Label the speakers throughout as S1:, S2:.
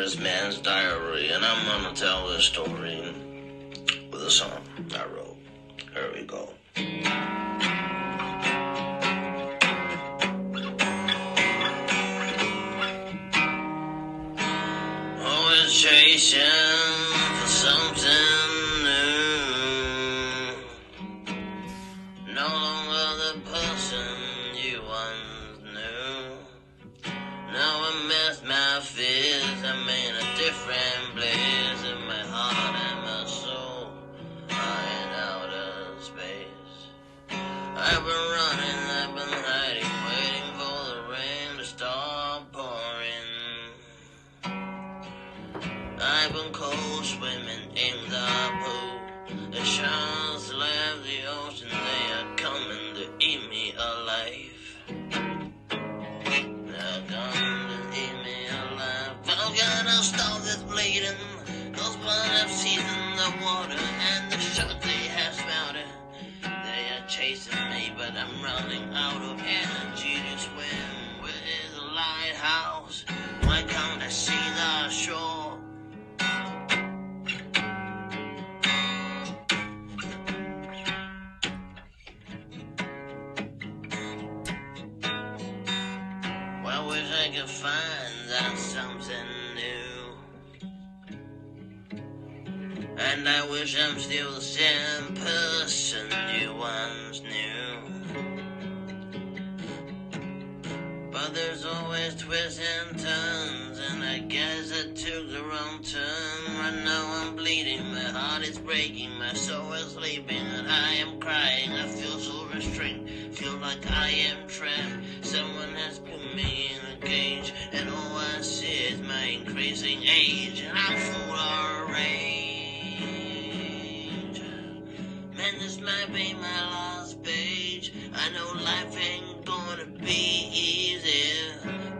S1: this man's diary, and I'm gonna tell this story with a song I wrote. Here we go. Always chasing for something new. No longer the person you once knew. Now I miss my fears. I'm in a different place. In my heart and my soul are in outer space. I've been running, I've been hiding, waiting for the rain to stop pouring. I've been cold swimming in the pool. The sharks left the ocean, they are coming to eat me alive. They're coming to eat me alive. I'm gonna stop this bleeding, 'cause blood have seasoned the water, and the sharks they have smelled it. They are chasing me, but I'm running out of energy to swim. Where is the lighthouse? Why can't I see the shore? I wish I could find that something new. And I wish I'm still the same person you once knew. But there's always twists and turns, and I guess I took the wrong turn. Right now I'm bleeding, my heart is breaking, my soul is sleeping, and I am crying. I feel so restrained, feel like I am trapped. Someone has put me in a cage, and all I see is my increasing age, and I'm full of rage. Man, this might be my last page. I know life ain't gonna be easy,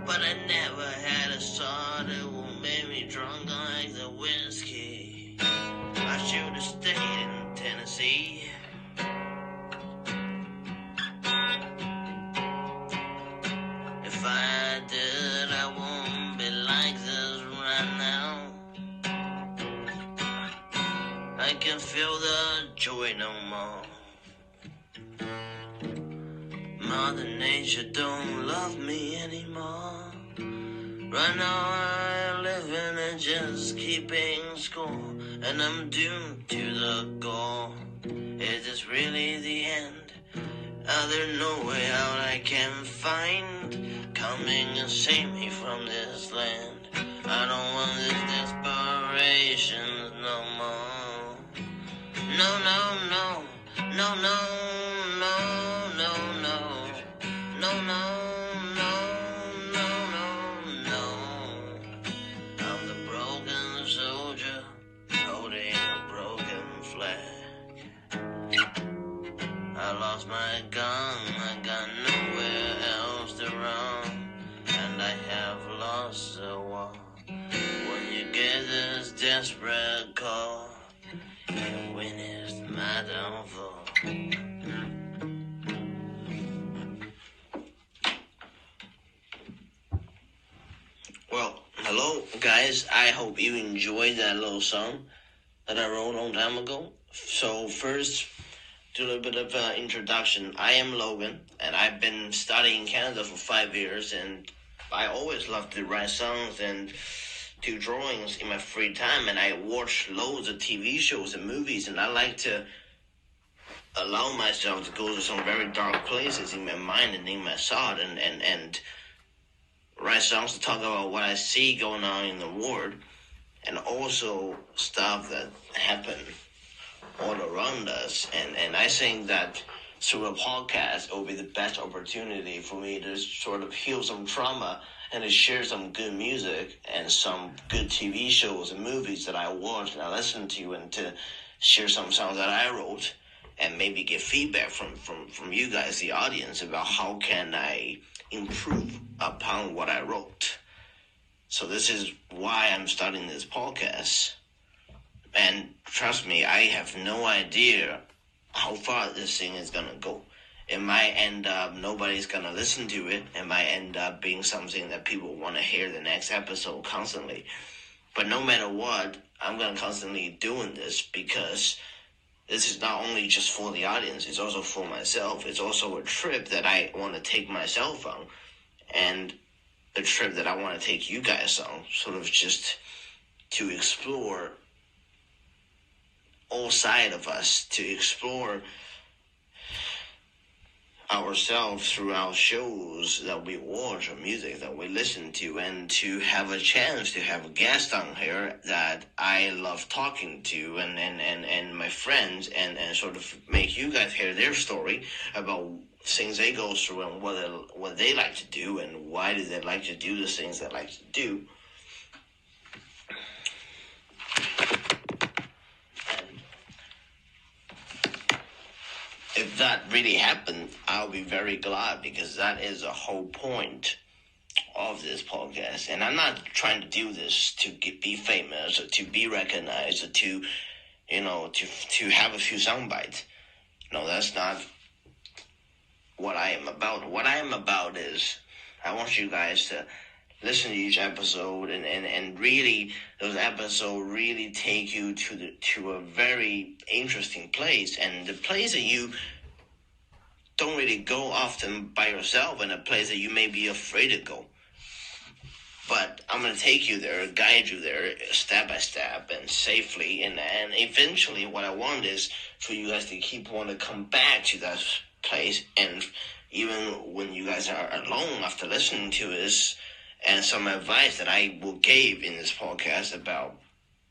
S1: but I never had a thought that would make me drunk like the whiskey. I should have stayed in Tennessee. If I did, I won't be like this right now. I can feel the joy no more. Mother Nature don't love me anymore. Right now I'm living and just keeping score, and I'm doomed to the goal. Is this really the end? Are there no way out I can find? Coming and save me from this land. I don't want this desperation no more. No, no, no, no, no, no, no, no, no, no, no, no, no, no. I'm the broken soldier holding a broken flag. I lost my gun, I got nowhere else to run, and I have lost the war. When you get this desperate call, your win is my downfall. Well, hello guys, I hope you enjoyed that little song that I wrote a long time ago. So first, do a little bit of introduction. I am Logan, and I've been studying in Canada for 5 years, and I always loved to write songs and do drawings in my free time, and I watch loads of TV shows and movies, and I like to allow myself to go to some very dark places in my mind and in my thought, and write songs to talk about what I see going on in the world, and also stuff that happen all around us. And I think that through a podcast, it will be the best opportunity for me to sort of heal some trauma and to share some good music and some good TV shows and movies that I watched and I listened to, and to share some songs that I wrote, and maybe get feedback from you guys, the audience, about how can I improve upon what I wrote. So this is why I'm starting this podcast. And trust me, I have no idea how far this thing is going to go. It might end up nobody's going to listen to it. It might end up being something that people want to hear the next episode constantly. But no matter what, I'm going to constantly doing this because this is not only just for the audience, it's also for myself. It's also a trip that I want to take myself on, and a trip that I want to take you guys on, sort of just to explore all sides of us, to explore ourselves through our shows that we watch or music that we listen to, and to have a chance to have a guest on here that I love talking to, and my friends, and sort of make you guys hear their story about things they go through and what they like to do and why do they like to do the things they like to do. If that really happened, I'll be very glad, because that is the whole point of this podcast. And I'm not trying to do this to be famous or to be recognized or to have a few sound bites. No, that's not what I am about. What I am about is I want you guys to listen to each episode, and really those episodes really take you to a very interesting place, and the place that you don't really go often by yourself, and a place that you may be afraid to go. But I'm going to take you there, guide you there step by step and safely, and eventually what I want is for you guys to keep wanting to come back to that place, and even when you guys are alone after listening to this, and some advice that I will give in this podcast about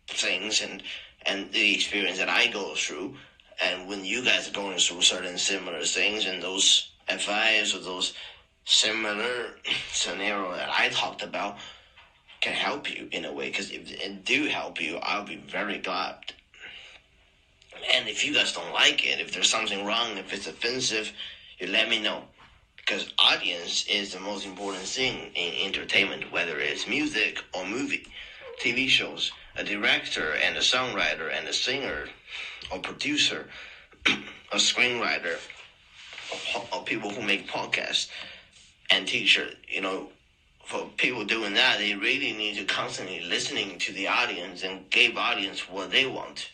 S1: things and the experience that I go through, and when you guys are going through certain similar things, and those advice or those similar scenario that I talked about can help you in a way, because if it do help you, I'll be very glad. And if you guys don't like it, if there's something wrong, if it's offensive, you let me know. Because audience is the most important thing in entertainment, whether it's music or movie, TV shows, a director and a songwriter and a singer or producer, a screenwriter, or people who make podcasts and teacher. For people doing that, they really need to constantly listening to the audience and give audience what they want.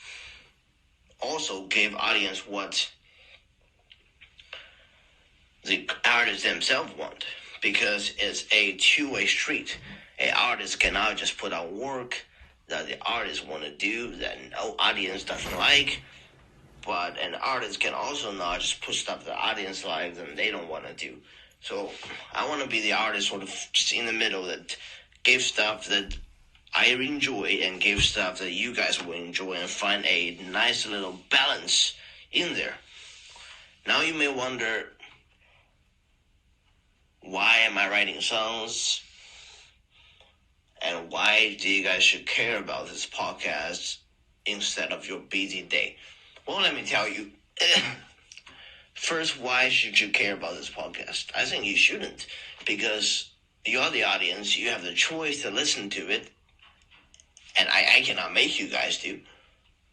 S1: Also give audience what the artists themselves want, because it's a two-way street. An artist cannot just put out work that the artist want to do that no audience doesn't like, but an artist can also not just put stuff the audience likes and they don't want to do. So I want to be the artist sort of just in the middle that gives stuff that I enjoy and give stuff that you guys will enjoy, and find a nice little balance in there. Now you may wonder, why am I writing songs? And why do you guys should care about this podcast instead of your busy day? Well, let me tell you. First, why should you care about this podcast? I think you shouldn't, because you're the audience. You have the choice to listen to it, and I cannot make you guys do.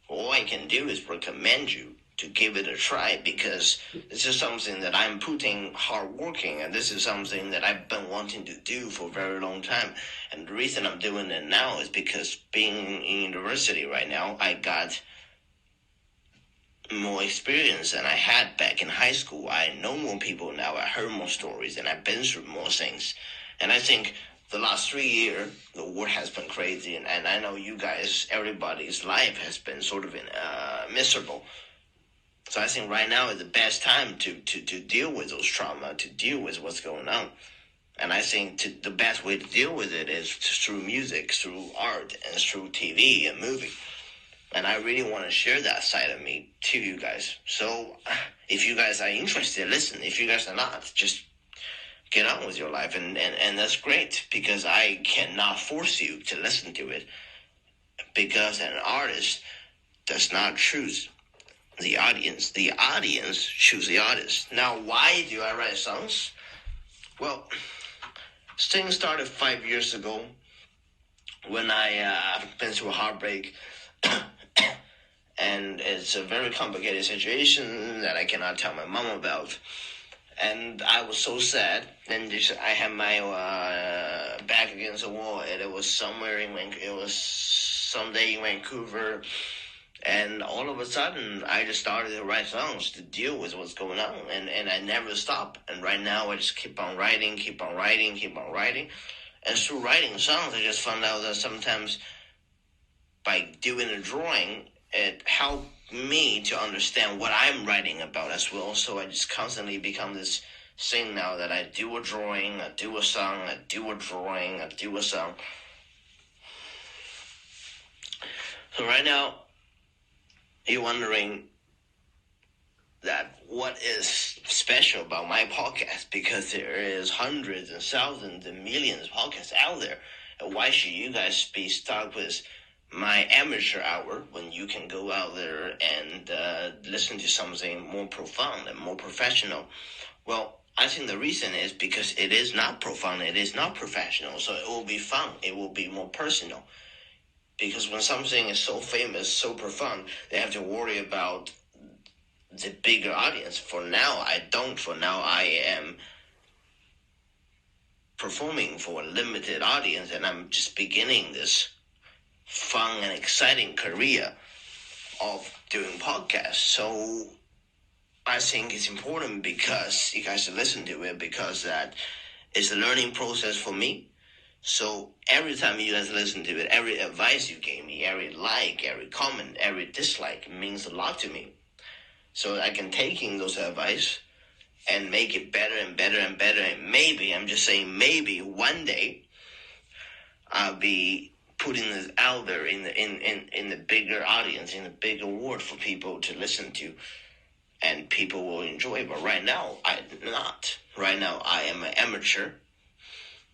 S1: All I can do is recommend you to give it a try, because this is something that I'm putting hard working, and this is something that I've been wanting to do for a very long time. And the reason I'm doing it now is because being in university right now, I got more experience than I had back in high school. I know more people now, I heard more stories, and I've been through more things. And I think the last 3 years, the world has been crazy, and I know you guys, everybody's life has been sort of miserable. So I think right now is the best time to deal with those trauma, to deal with what's going on. And I think the best way to deal with it is through music, through art, and through TV and movie. And I really want to share that side of me to you guys. So if you guys are interested, listen. If you guys are not, just get on with your life. And that's great, because I cannot force you to listen to it, because an artist does not choose the audience. The audience choose the artist. Now, why do I write songs? Well, things started 5 years ago when I been through a heartbreak. And it's a very complicated situation that I cannot tell my mom about. and I was so sad. And I had my back against the wall, and it was it was someday in Vancouver, and all of a sudden I just started to write songs to deal with what's going on, and I never stop. And right now I just keep on writing, and through writing songs, I just found out that sometimes by doing a drawing, it helped me to understand what I'm writing about as well. So I just constantly become this thing now that I do a drawing, I do a song, I do a drawing, I do a song. So right now, you're wondering that what is special about my podcast, because there is hundreds and thousands and millions of podcasts out there. And why should you guys be stuck with my amateur hour when you can go out there and listen to something more profound and more professional? Well, I think the reason is because it is not profound, it is not professional, so it will be fun, it will be more personal. Because when something is so famous, so profound, they have to worry about the bigger audience. For now, I don't. For now, I am performing for a limited audience, and I'm just beginning this fun and exciting career of doing podcasts. So I think it's important because you guys listen to it, because that is a learning process for me. So every time you guys listen to it, every advice you gave me, every like, every comment, every dislike means a lot to me. So I can take in those advice and make it better and better and better. And maybe, I'm just saying maybe one day I'll be putting this out there in the bigger audience, in the bigger world for people to listen to, and people will enjoy. But right now, I'm not. Right now, I am an amateur.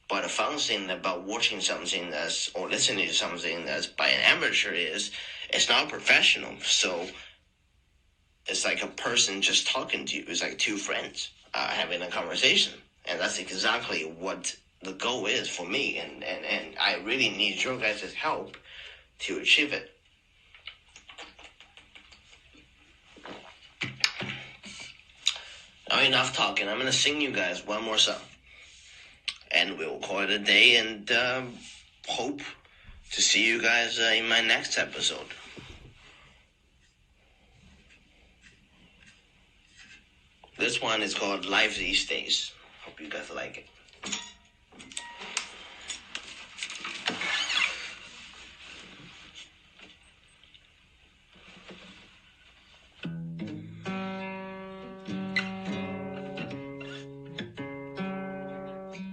S1: But the fun thing about watching something or listening to something that's by an amateur is it's not professional. So it's like a person just talking to you. It's like two friends having a conversation. And that's exactly what the goal is for me. And I really need your guys' help to achieve it. Now enough talking. I'm going to sing you guys one more song. And we'll call it a day, and hope to see you guys in my next episode. This one is called Life These Days. Hope you guys like it.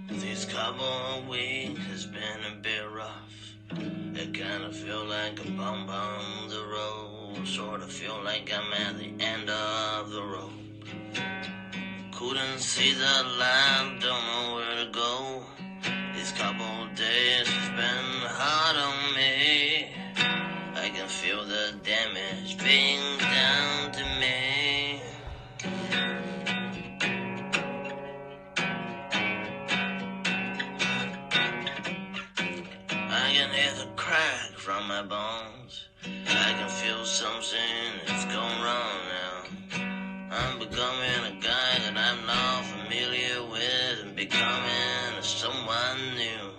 S1: These couple of weeks has been a bit rough. It kinda feel like a bump on the road. Sorta feel like I'm at the end of the road. Couldn't see the light, don't know where to go. These couple of days has been hard on me. I can feel the damage being done to me. I can hear the crack from my bones. I can feel something that's going wrong now. I'm becoming a guy that I'm not familiar with, and becoming someone new.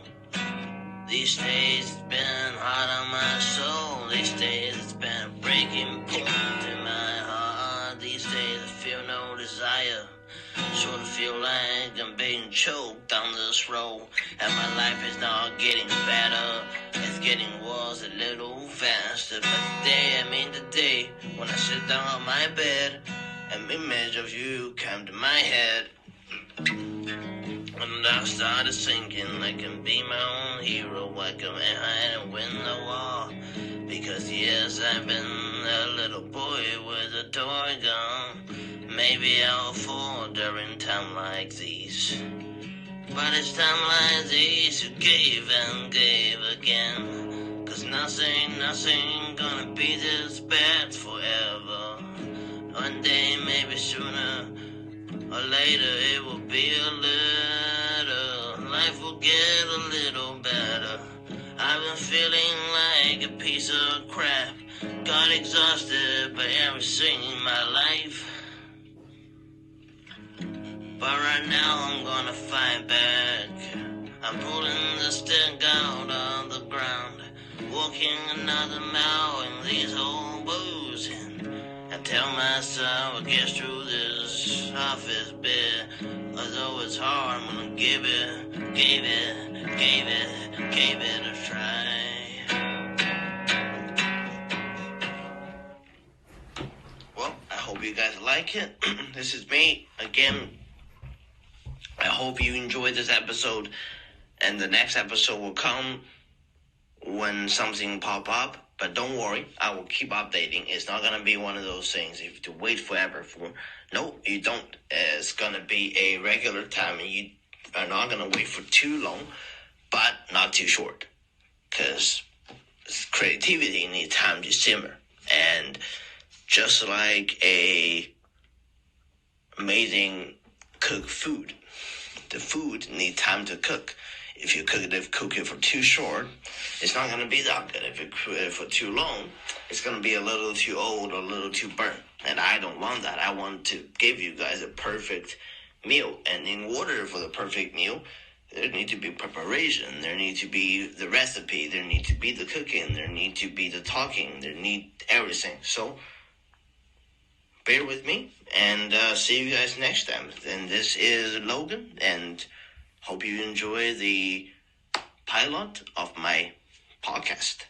S1: These days it's been hard on my soul. These days it's been a breaking point in my heart. These days I feel no desire. Sort of feel like I'm being choked down this road, and my life is not getting better. It's getting worse a little faster. But the day when I sit down on my bed, an image of you came to my head, and I started thinking I can be my own hero. I can hide and win the war, because yes, I've been a little boy with a toy gun. Maybe I'll fall during time like these, but it's time like these you gave and gave again. Cause nothing gonna be this bad forever. One day, maybe sooner or later, it will be a little. Life will get a little better. I've been feeling like a piece of crap. Got exhausted by everything in my life. But right now I'm gonna fight back. I'm pulling the stick out of the ground, walking another mile in these old boots. I tell myself I'll get through this office bit. Although it's hard, I'm gonna give it a try. Well, I hope you guys like it. This is me again. I hope you enjoyed this episode, and the next episode will come when something pop up. But don't worry, I will keep updating. It's not gonna be one of those things you have to wait forever for. No, you don't. It's gonna be a regular time, and you are not gonna wait for too long, but not too short. Because creativity needs time to simmer. And just like a amazing cooked food, the food needs time to cook. If you cook it for too short, it's not going to be that good. If you cook it for too long, it's going to be a little too old or a little too burnt. And I don't want that. I want to give you guys a perfect meal. And in order for the perfect meal, there need to be preparation. There need to be the recipe. There need to be the cooking. There need to be the talking. There need everything. So bear with me, and see you guys next time. And this is Logan, and hope you enjoy the pilot of my podcast.